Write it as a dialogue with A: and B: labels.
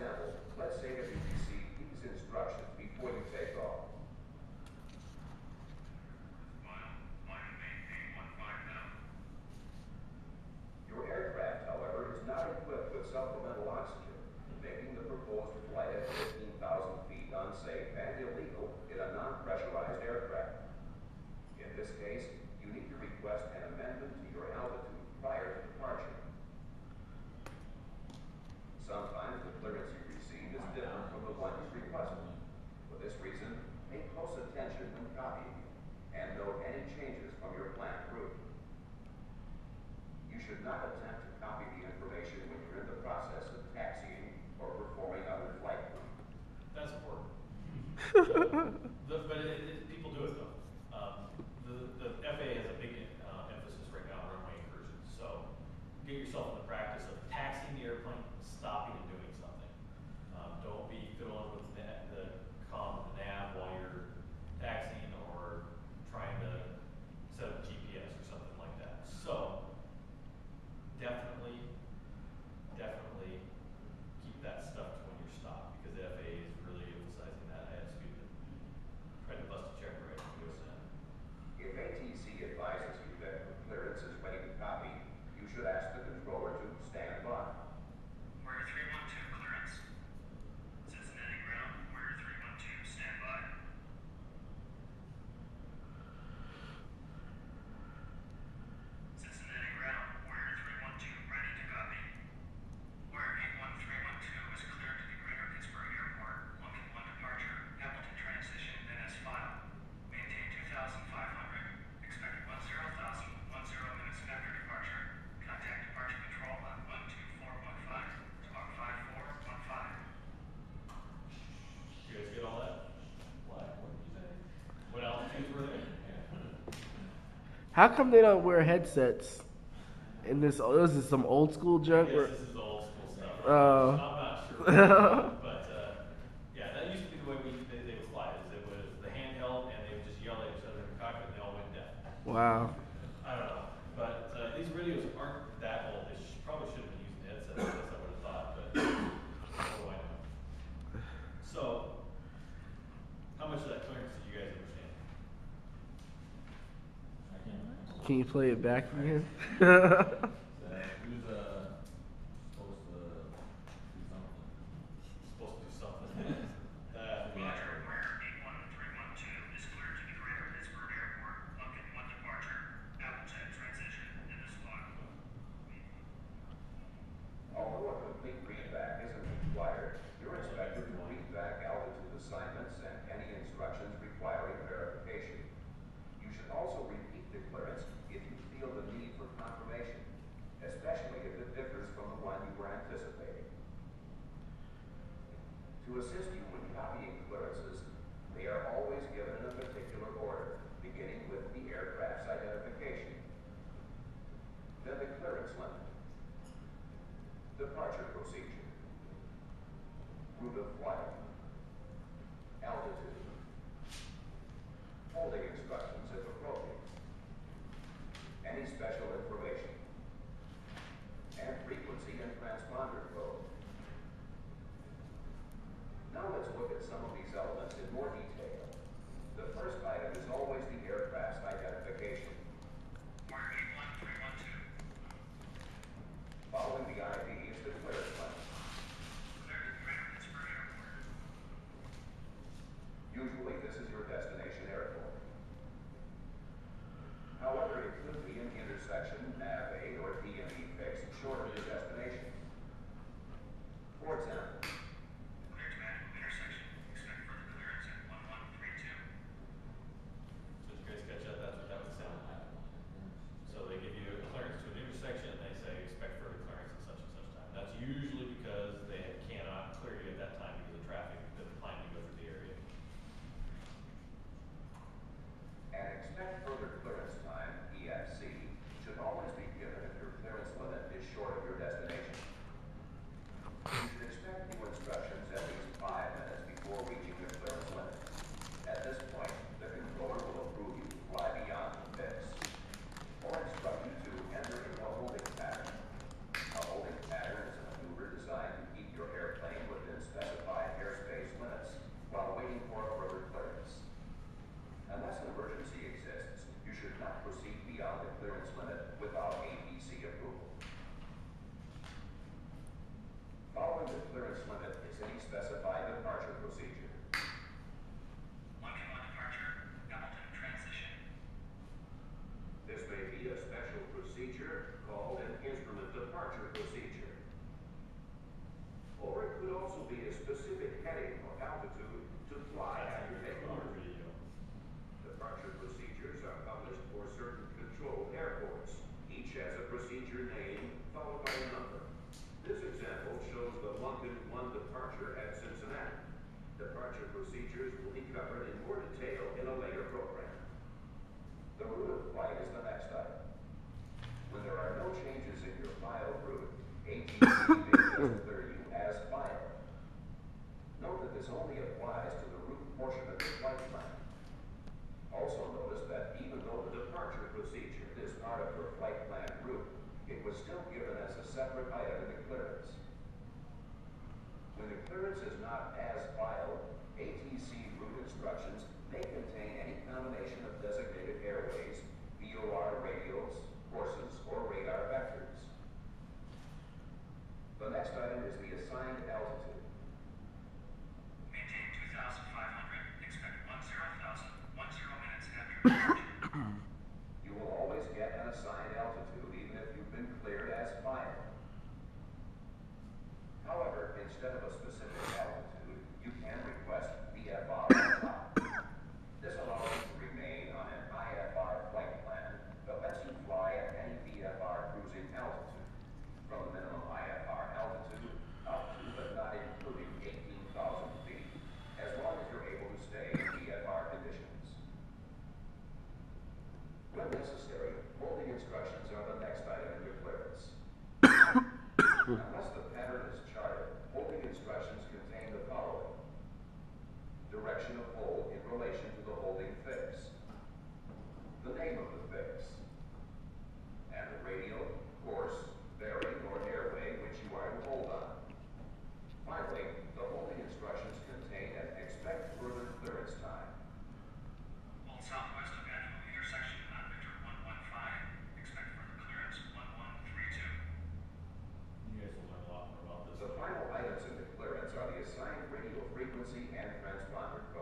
A: example, let's say that you receive these instructions before you take off. Your aircraft, however, is not equipped with supplemental oxygen, making the proposed flight at 15,000 feet unsafe and illegal in a non-pressurized aircraft. In this case, you need to request an amendment to your altitude prior to departure. Sometimes the clearance you receive is different from the one you requested. For this reason, pay close attention when copying and note any changes from your planned route. You should not attempt to copy the information when you're in the process of taxiing or performing other flight duty.
B: That's important. People do it though. The FAA has a big emphasis right now on runway incursions. So get yourself in the practice of taxiing the airplane, stopping and doing something. Don't be fiddling with the comm, the nav while you're taxiing or trying to set up GPS or something like that. So definitely keep that stuff to when you're stopped, because the FAA is really emphasizing that. I had a student try to bust a check right when he was in.
A: If ATC advises you that the clearance is ready to copy, you should ask the controller to stand by.
C: Warrior 312 clearance. Cincinnati ground, Warrior 312 standby. Cincinnati ground, Warrior 312 ready to copy. Warrior 81312 is cleared to the Greater Pittsburgh Airport. Looking 1 departure, Appleton transition, NS file. Maintain 2,500. Expect 10,010 minutes after departure. Contact departure control on 12415 to 5415.
B: You guys get all that? What did you say? What altitudes were there?
D: How come they don't wear headsets in this? Oh, this is some old school junk.
B: Yes, this is old school stuff. I'm not sure. But yeah, that used to be the way they would fly. Is it was the handheld, and they would just yell at each other in the cockpit, and they all went deaf.
D: Wow.
B: I don't know, but these radios aren't that old. They probably should have been using headsets. I guess I would have thought, but what do I know? So, how much of that clearance did you guys understand?
D: Can you play it back again?
E: Who's supposed to do something?
B: Supposed to do something.
C: Roger, Warrior 81312 is cleared to the Greater Pittsburgh Airport. Looking 1 departure, Appleton transition, NS file.
A: Although a complete readback isn't required, you're expected to read back altitude assignments and any instructions requiring verification. You should also repeat the clearance if you feel the need for confirmation, especially if it differs from the one you were anticipating. To assist you when copying clearances, they are always given in a particular order, beginning with the aircraft's identification, then the clearance limit, departure procedure, route of flight, altitude, holding instructions if appropriate, any special information, and frequency and transponder code. Now let's look at some of these elements in more detail. The first item is always the aircraft's identification.
C: Warrior 81312.
A: Following the ID is the clearance limit.
C: Cleared to the Greater Pittsburgh Airport.
A: Usually this is your destination airport. However, it could be an intersection, nav 8, or DME fix short of your destination. For example,
C: Cleared to Magical intersection. Expect further clearance at 1132.
B: Did you guys catch that? That's what that would sound like. So they give you a clearance to an intersection, and they say expect further clearance at such and such time.
A: altitude to fly after takeoff.
E: Radio.
A: Departure procedures are published for certain controlled airports. Each has a procedure name followed by a number. This example shows the Lunken 1 departure at Cincinnati. Departure procedures will be covered in more detail in a later program. The route of flight is the next item. When there are no changes in your filed route, ATC may just clear you as filed. Note that this only applies to the route portion of your flight plan. Also notice that even though the departure procedure is part of your flight plan route, it was still given as a separate item in the clearance. When the clearance is not as filed, ATC route instructions may contain any combination of designated airways, VOR radials, courses, or radar vectors. The next item is the assigned altitude.
C: Maintain 2,500. Expect 10,000. 10 minutes after departure.
A: You will always get an assigned altitude even if you've been cleared as filed. However, instead of a specific altitude, you can request VFR on top. This allows you to remain on an IFR flight plan that lets you fly at any VFR cruising altitude, from the minimum IFR altitude up to but not including 18,000 feet, as long as you're able to stay in VFR conditions. When necessary, holding instructions are the next item in your clearance. Unless the pattern is charted, holding instructions contain the following: direction of hold in relation to the holding fix, the name of the fix, and the radial, course, bearing, or airway which you are to hold on. Finally, the holding instructions contain an expect further clearance time.
C: Hold southwest of Anvil intersection on Victor 115. Expect further clearance 1132.
E: You guys will learn a lot more about this.
A: The final items in the clearance are the assigned radio frequency and transponder code.